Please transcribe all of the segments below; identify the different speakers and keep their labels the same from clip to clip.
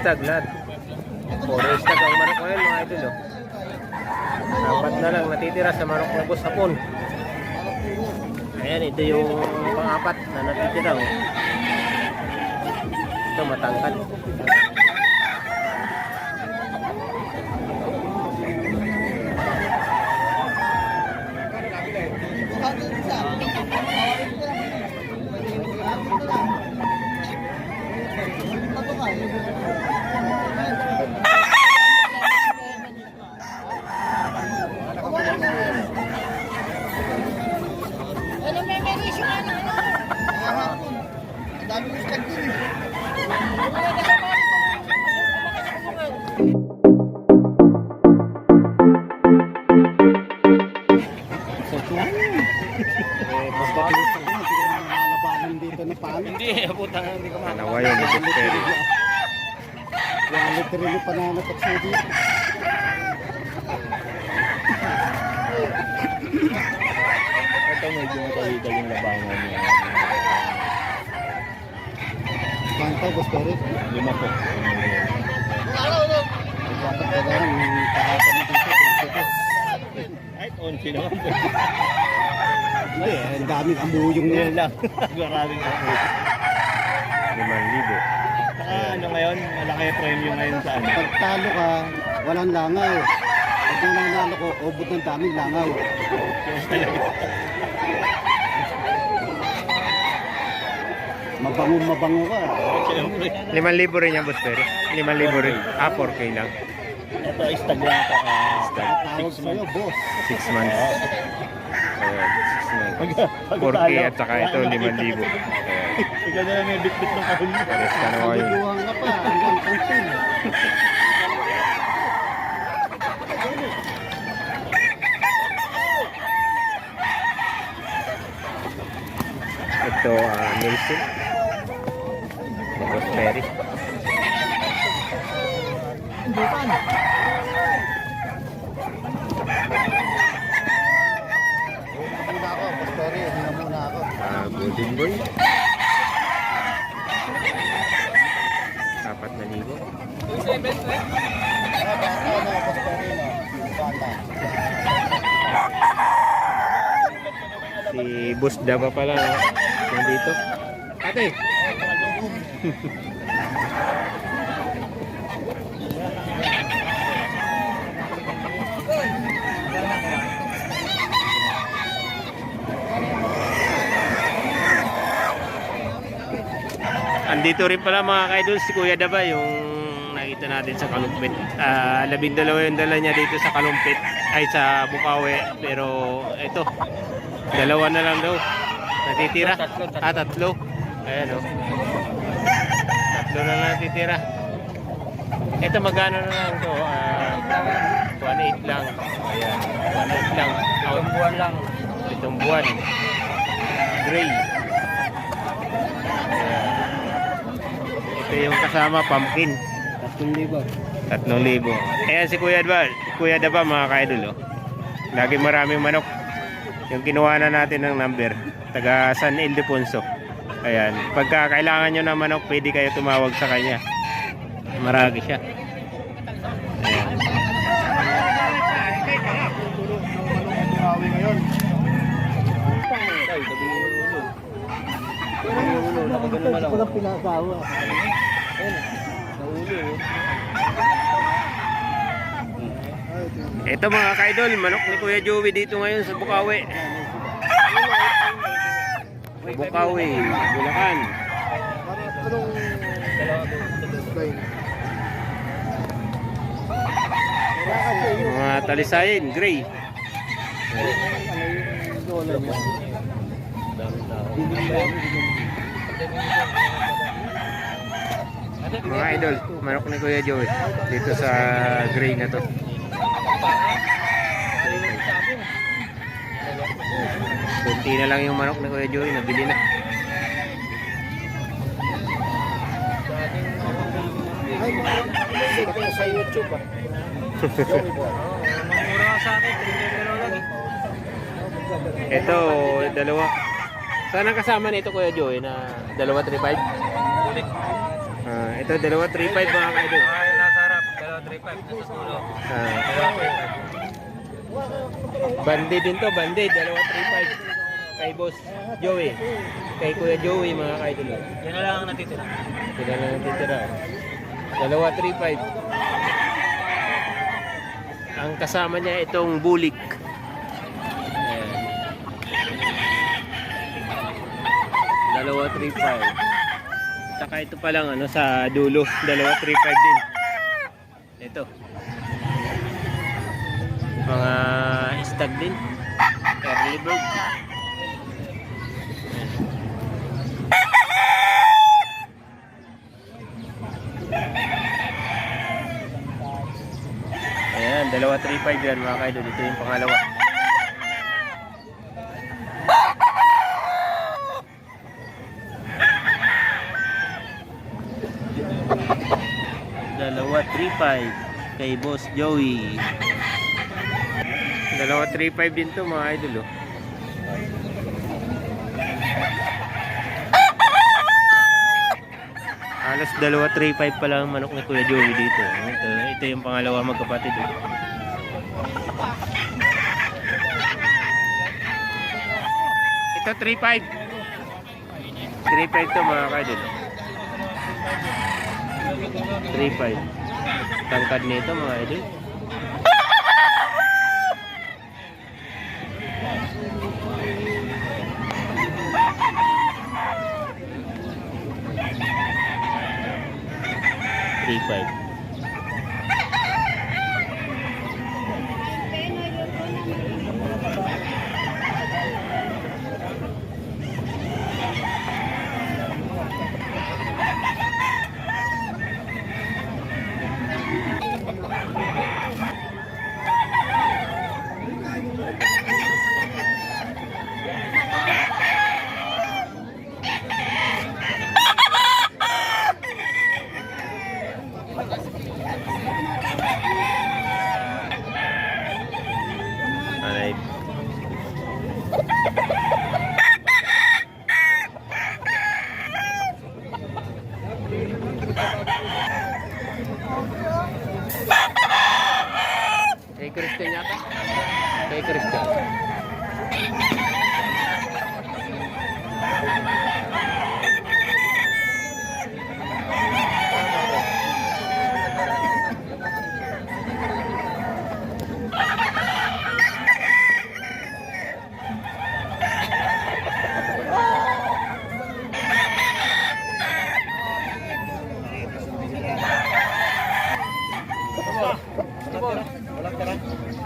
Speaker 1: stag lahat. Puro stag ang manok ngayon mga idol oh. Apat na lang natitira sa manok na boss hapon. Ayan, ito yung pang-apat na natitira oh. Ito matangkad.
Speaker 2: Hindi, putang hindi ko
Speaker 1: Dalawa yun, ito pero.
Speaker 2: Yung literally pananap at sudi.
Speaker 3: Ito medyo mataligal yung labangan niya.
Speaker 2: Pantay, boss Perry.
Speaker 3: 5 po.
Speaker 2: Dapat ka lang, yung kahapon na dito.
Speaker 3: Ay, 11 naman.
Speaker 2: Hindi, ang daming amuyong
Speaker 3: Yun
Speaker 2: na.
Speaker 3: lang. Maraming ako.
Speaker 1: 5,000.
Speaker 3: Saka ano ngayon, malaki premium ngayon sa ano.
Speaker 2: Pag talo ka, walang langaw. Pag nanalo ko, obot ng daming langaw. Mabango ka.
Speaker 3: Siyempre.
Speaker 1: 5,000 rin yan boss pero. 5,000 rin. 4K lang.
Speaker 3: Ito, istag lang ito.
Speaker 2: Tawag sa'yo, boss.
Speaker 1: 6 months. Ayan, 6 months.
Speaker 3: Pag
Speaker 1: 4K at saka ito 5,000. Ayan.
Speaker 3: Ikaw na lang may bit-bit ng kahul.
Speaker 1: Pares ka na kayo.
Speaker 2: Pagbubuhan ka pa, hanggang kantin.
Speaker 1: Ito, Nelson. Boss Perry.
Speaker 2: Muna ako, boss Perry. Hindi muna ako.
Speaker 1: Golden Boy. 4,000.
Speaker 2: Bata na, boss Perry. Bata.
Speaker 1: Si Boss Daba pala nandito. Ate. Andito rin pala mga kaidol si Kuya Daba yung nakita natin sa Kalumpit. 12 yung dala niya dito sa Kalumpit ay sa Bukawi pero ito 2 na lang daw natitira. Tatlo. Ayan o. 3 na lang natitira. Ito magkano na lang to? 1.8 lang. Ayan. 1.8 lang.
Speaker 3: Itong buwan lang.
Speaker 1: 7 buwan. Gray. Ayan. Ito yung kasama pumpkin.
Speaker 2: 3,000.
Speaker 1: 3,000. Ayan si Kuya Daba. Kuya Daba mga kaidol. Oh. Lagi maraming manok. Yung kinuha na natin ng number. Taga San Ildefonso. Ayan. Pagka kailangan nyo ng manok, pwede kayo tumawag sa kanya. Marami siya. Ayan.
Speaker 2: Walang pinasawa.
Speaker 1: Ito mga kaidol, manok ni Kuya Joey dito ngayon sa Bukawi. Bukawi, Bulacan. Mga talisayin, gray. Mga idol, manok ni Kuya Joey dito sa gray na to. Kunti na lang yung manok ni Kuya Joey, nabili na.
Speaker 2: Sa YouTube ah.
Speaker 3: Mura sa akin, 3 lang eh.
Speaker 1: Ito, 2. Saan ang kasama nito Kuya Joey na 235? Ito, dalawa 3.5 mga ka-idol.
Speaker 3: Yung nasa harap, 235. Nasa sulo,
Speaker 1: Ah,
Speaker 3: 235.
Speaker 1: bandi din to, bandi, dalawa 3.5. Kay Boss Joey. Kay Kuya Joey mga ka-idol.
Speaker 3: Yan na lang ang natitira.
Speaker 1: Sila na natitira. Dalawa 3.5. Ang kasama niya itong bulik. Ayan. Dalawa 3.5. Saka ito pa lang ano sa dulo, dalawa 3.5 din. Ito. Mga stag din. Early bird. Ayan, dalawa 3.5 yan mga kaidol. Ito yung pangalawa. Dalawa 3.5 kay Boss Joey. Dalawa 3.5 din to mga idol oh. Alas dalawa 3.5 pa lang manok ni Kuya Joey dito. Ito yung pangalawa magkapatid oh. Ito 3.5. 3.5 to mga idol. 3.5. Tangkad nito mga idol. Alright. Kay Christian yata? Kay Christian.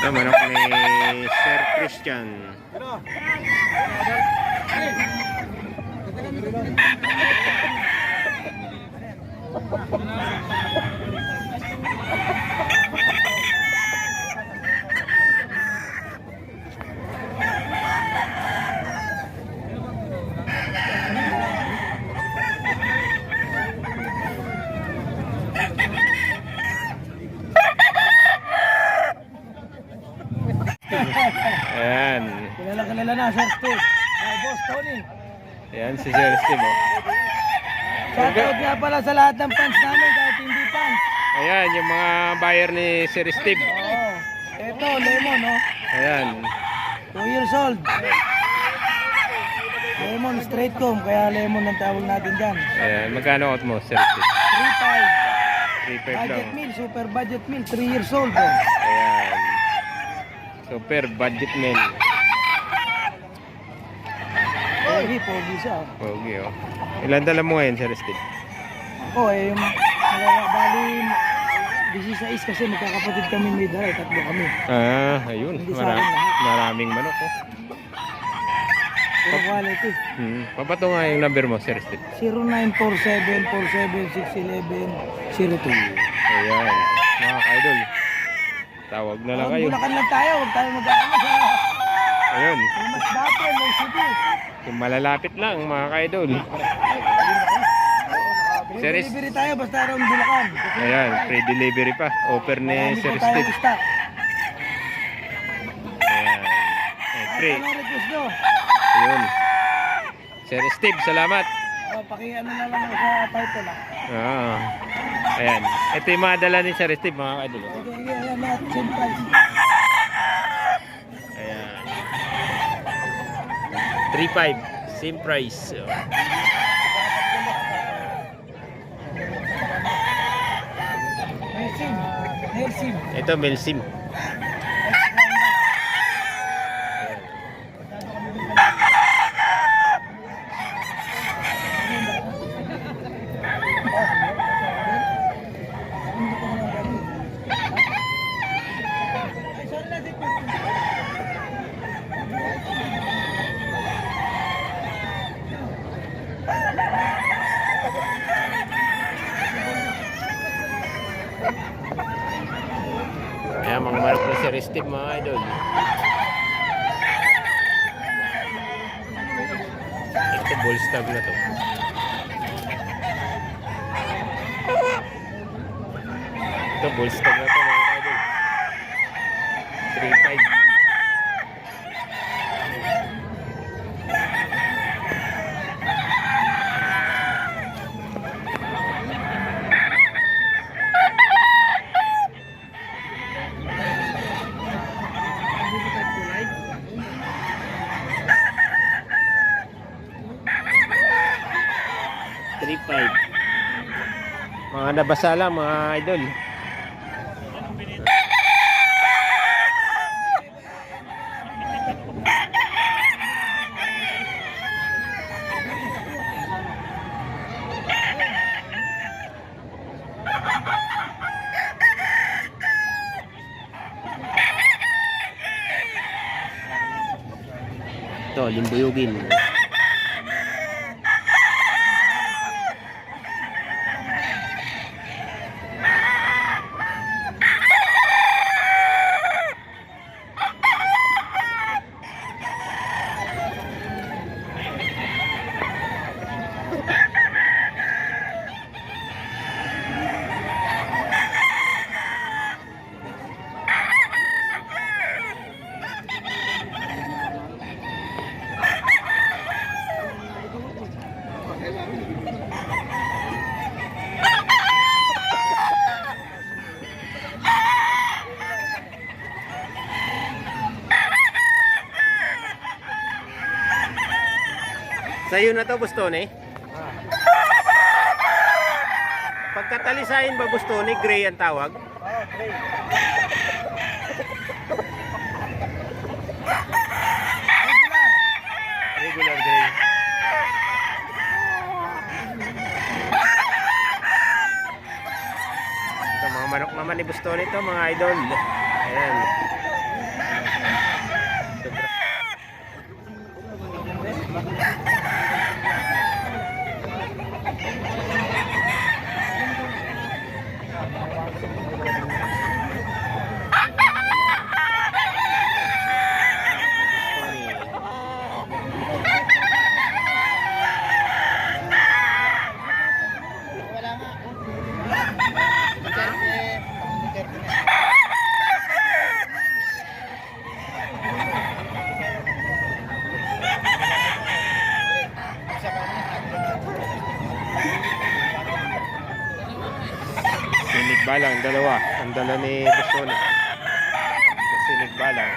Speaker 1: Ito manok ni Sir Christian. Ayan.
Speaker 3: Kilala na, Sir Steve. Ay, Boss Tony.
Speaker 1: Ayan si Sir Steve oh.
Speaker 3: Shoutout nga pala sa lahat ng fans namin, kahit hindi fans.
Speaker 1: Ayan yung mga buyer ni Sir Steve.
Speaker 3: Oo. Ito, Lemon, no?
Speaker 1: Ayan.
Speaker 3: 2 years old. Lemon, straight comb, kaya Lemon ang tawag natin dyan.
Speaker 1: Ayan. Magkano out mo Sir Steve?
Speaker 3: 3.5.
Speaker 1: 3.5 lang.
Speaker 3: Budget meal, super budget meal, 3 years old. Oh.
Speaker 1: Ayan. Super budget meal.
Speaker 3: Pogi siya.
Speaker 1: Pogi oh. Ilan dala mo ngayon Sir Steve?
Speaker 3: Ako yung bali 16 kasi magkakapatid kami may dala, tatlo kami.
Speaker 1: Ayun.
Speaker 3: Hindi sa akin lahat.
Speaker 1: Maraming manok oh.
Speaker 3: Puro quality.
Speaker 1: Papato nga yung number mo Sir Steve.
Speaker 3: 0947-47611-02.
Speaker 1: Ayan. Mga ka-idol. Tawag na lang kayo.
Speaker 3: Bulacan lang tayo, huwag tayo mag-ano sa...
Speaker 1: Ayun.
Speaker 3: May mas dati, may city.
Speaker 1: Yung malalapit lang mga ka-idol. Sir Steve.
Speaker 3: Delivery tayo, basta around Bulacan.
Speaker 1: Ayan. Free delivery pa. Offer ni
Speaker 3: Hindi
Speaker 1: Sir
Speaker 3: po tayo
Speaker 1: Steve.
Speaker 3: stock.
Speaker 1: Ayan. Free.
Speaker 3: Anong request nyo?
Speaker 1: Ayun. Sir Steve, salamat.
Speaker 3: Paki-ano na lang sa title lang.
Speaker 1: Oo. Ayan. Ito yung mga dala ni Sir Steve, mga idol. Oh.
Speaker 3: Sige, ayan lahat, same price.
Speaker 1: Ayan. 3.5. Same price. Oh.
Speaker 3: Melsim. Melsim.
Speaker 1: Ito, Melsim. Ayan, mga manok na Sir Steve, mga idol. Ito, bull stag na to. Ito, bull stag na to, mga idol. 3.5. Mga nabasa lang, mga idol. Ito, limbuyugin. Sa'yo na to, Bustone. Pagkatalisayin ba, Bustone, gray ang tawag?
Speaker 3: Oh, great.
Speaker 1: Regular gray. Ito, mga manok naman ni Bustone ito, mga idol. Ayan. Sinig balang, dalawa. Ang dala ni Bustone. Sinig balang.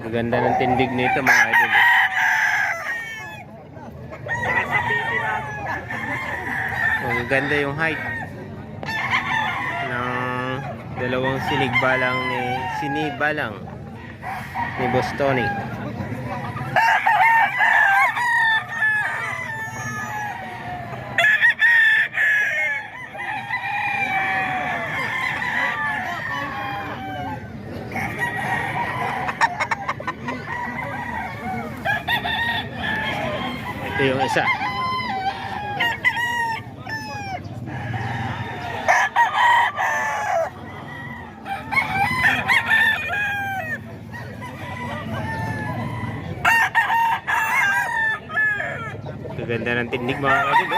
Speaker 1: Ganda ng tindig nito, mga idol. Maganda yung height ng dalawang sinigbalang ni Bustone. Ito yung isa. Ganda ng tindig, mga kapatid.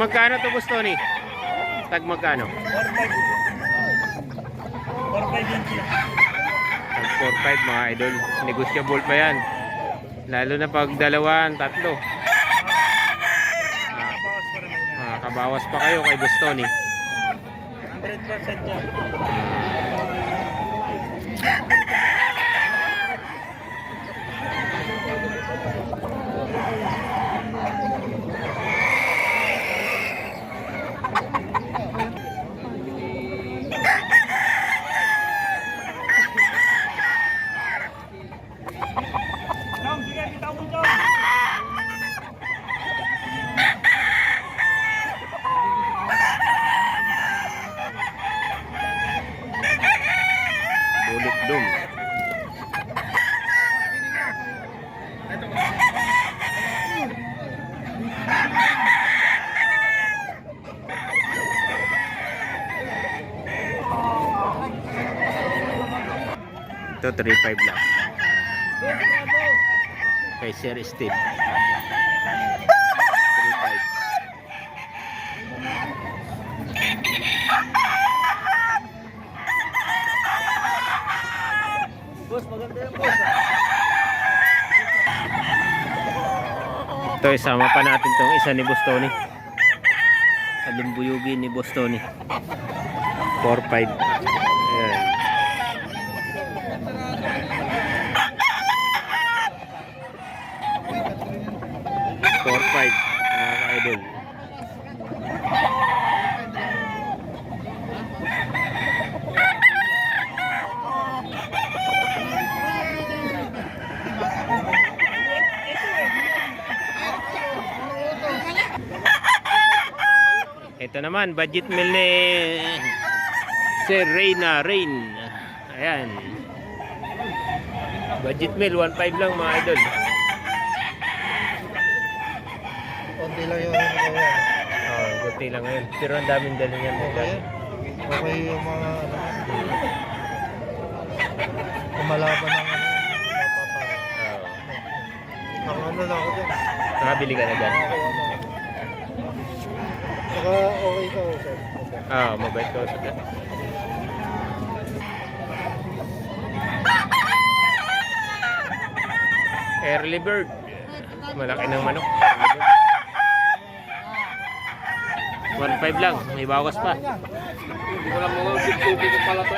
Speaker 1: magkano to boss Tony? Tag magkano?
Speaker 3: 4-5 yan sila.
Speaker 1: Tag 4-5 mga idol. Negotiable pa yan. Lalo na pag dalawan, tatlo.
Speaker 3: Bawas pa naman yan.
Speaker 1: Kabawas pa kayo kay boss Tony.
Speaker 3: 100% yan. Sige, kita mo dyan.
Speaker 1: Bulik dum. Ito 3-5 lang. Kay Sir Steve. 3-5.
Speaker 3: Boss, maganda yung boss.
Speaker 1: Ito, isama pa natin tong isa ni Boss Tony. Alimbuyugin ni Boss Tony. 4-5. Ayan. Mga ka-idol. Ito naman, budget meal ni Sir Rain. Ayan. Budget meal, 1.5 lang mga idol.
Speaker 2: Konti lang yung ano.
Speaker 1: Kunti lang ngayon. Pero ang daming dala niyan.
Speaker 2: Okay yung mga kumalaban ng ang ano lang ako dyan.
Speaker 1: Nakabili ka na dyan.
Speaker 2: Saka okay ka, sir.
Speaker 1: Mabait ka sa dyan. Early bird. Malaki ng manok. 1.5 lang. May bawas pa.
Speaker 3: Hindi ko lang mga tubig ko pala ito.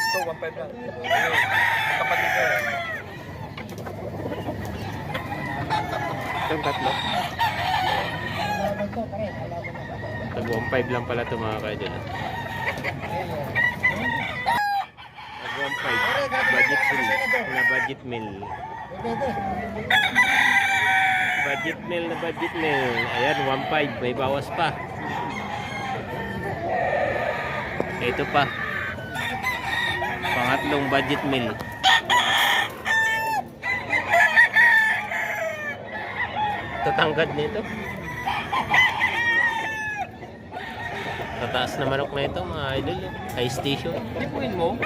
Speaker 3: Ito, 1.5 lang. Kapatid ko.
Speaker 1: Itong tatlo. Tag 1.5 lang pala ito mga kaidol. Tag 1.5. Budget meal. Na budget meal. Budget meal. Ayan, 1.5. May bawas pa. Ito pa. Pangatlong budget meal. Tatangkad nito. Tataas na manok na ito mga idol. High station.
Speaker 3: Tipuin mo.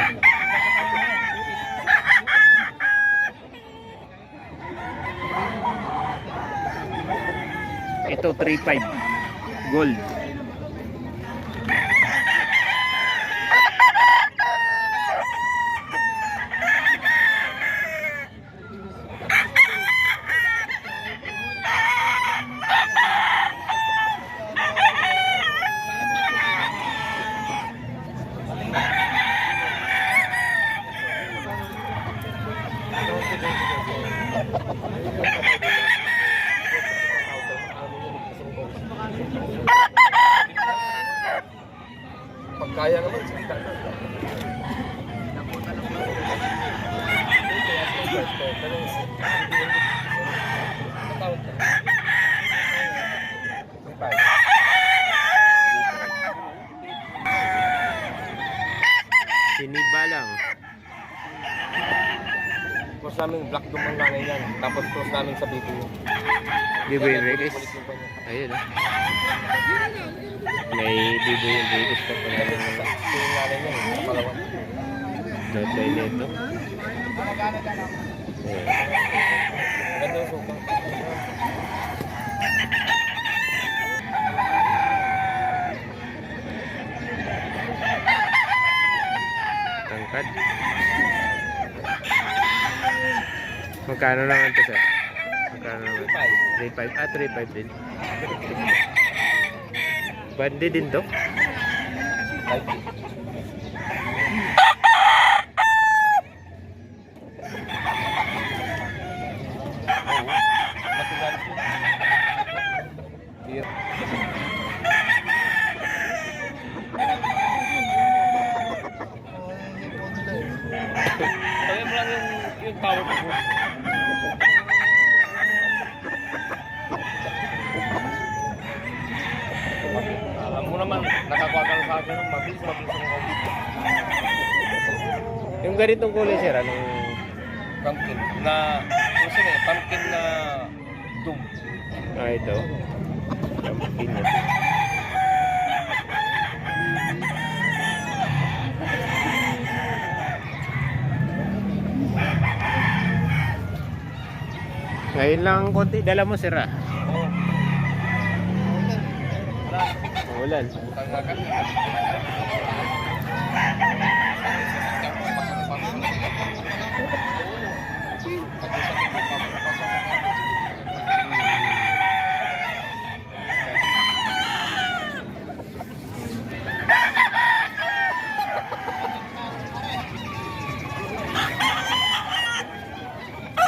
Speaker 1: Ito 3.5 gold.
Speaker 3: Pagkaya naman, salita na.
Speaker 1: Sinibalang.
Speaker 3: Cross namin black doon ang nanay niyan. Tapos cross namin sa baby.
Speaker 1: Biboy Reyes. Ayun ah. May Biboy Reyes pa pala.
Speaker 3: Yung nanay niya, sa palawan.
Speaker 1: Dotay nito. Ganda suka. Tangkad. Magkano naman ito, sir? Magkano naman? 3.5. 3.5 din. Bandi din to?
Speaker 4: Pagyan mo lang yung power ko. Alam mo naman, nakakwagal sa akin ng mabilis ang COVID.
Speaker 1: Yung ganitong kulay, sir, anong...
Speaker 4: Pumpkin na, kasi pumpkin na doom.
Speaker 1: Ito. Pumpkin na. Ngayon lang konti dala mo, sir, ah. Ulan.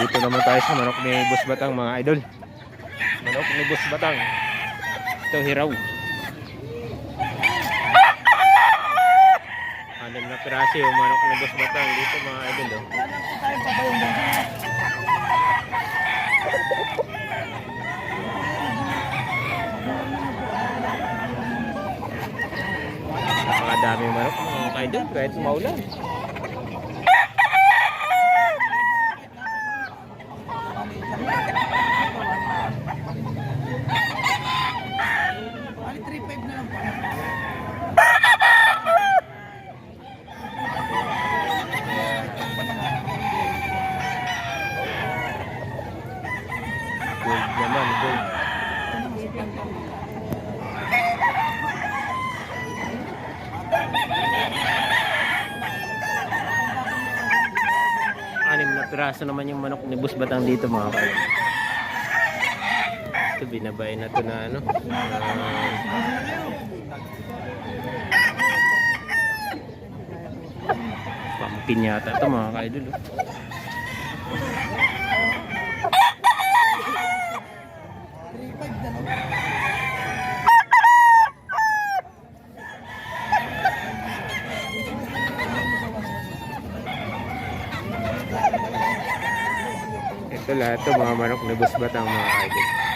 Speaker 1: Dito naman tayo sa manok ni Boss Batang, mga idol. Manok ni Boss Batang. Ito, hiraw. 6 na piraso yung manok ni Boss Batang dito, mga idol. Oh. Napakadaming manok, mga idol, kahit maulan. Gold naman, gold. Anim na piraso naman yung manok ni Boss Batang dito, mga kaya. Ito, binabay na to na ano. Pumpkin yata ito, mga ka-idol. Oh. Ito lahat to mga manok na Boss Batang, mga idol.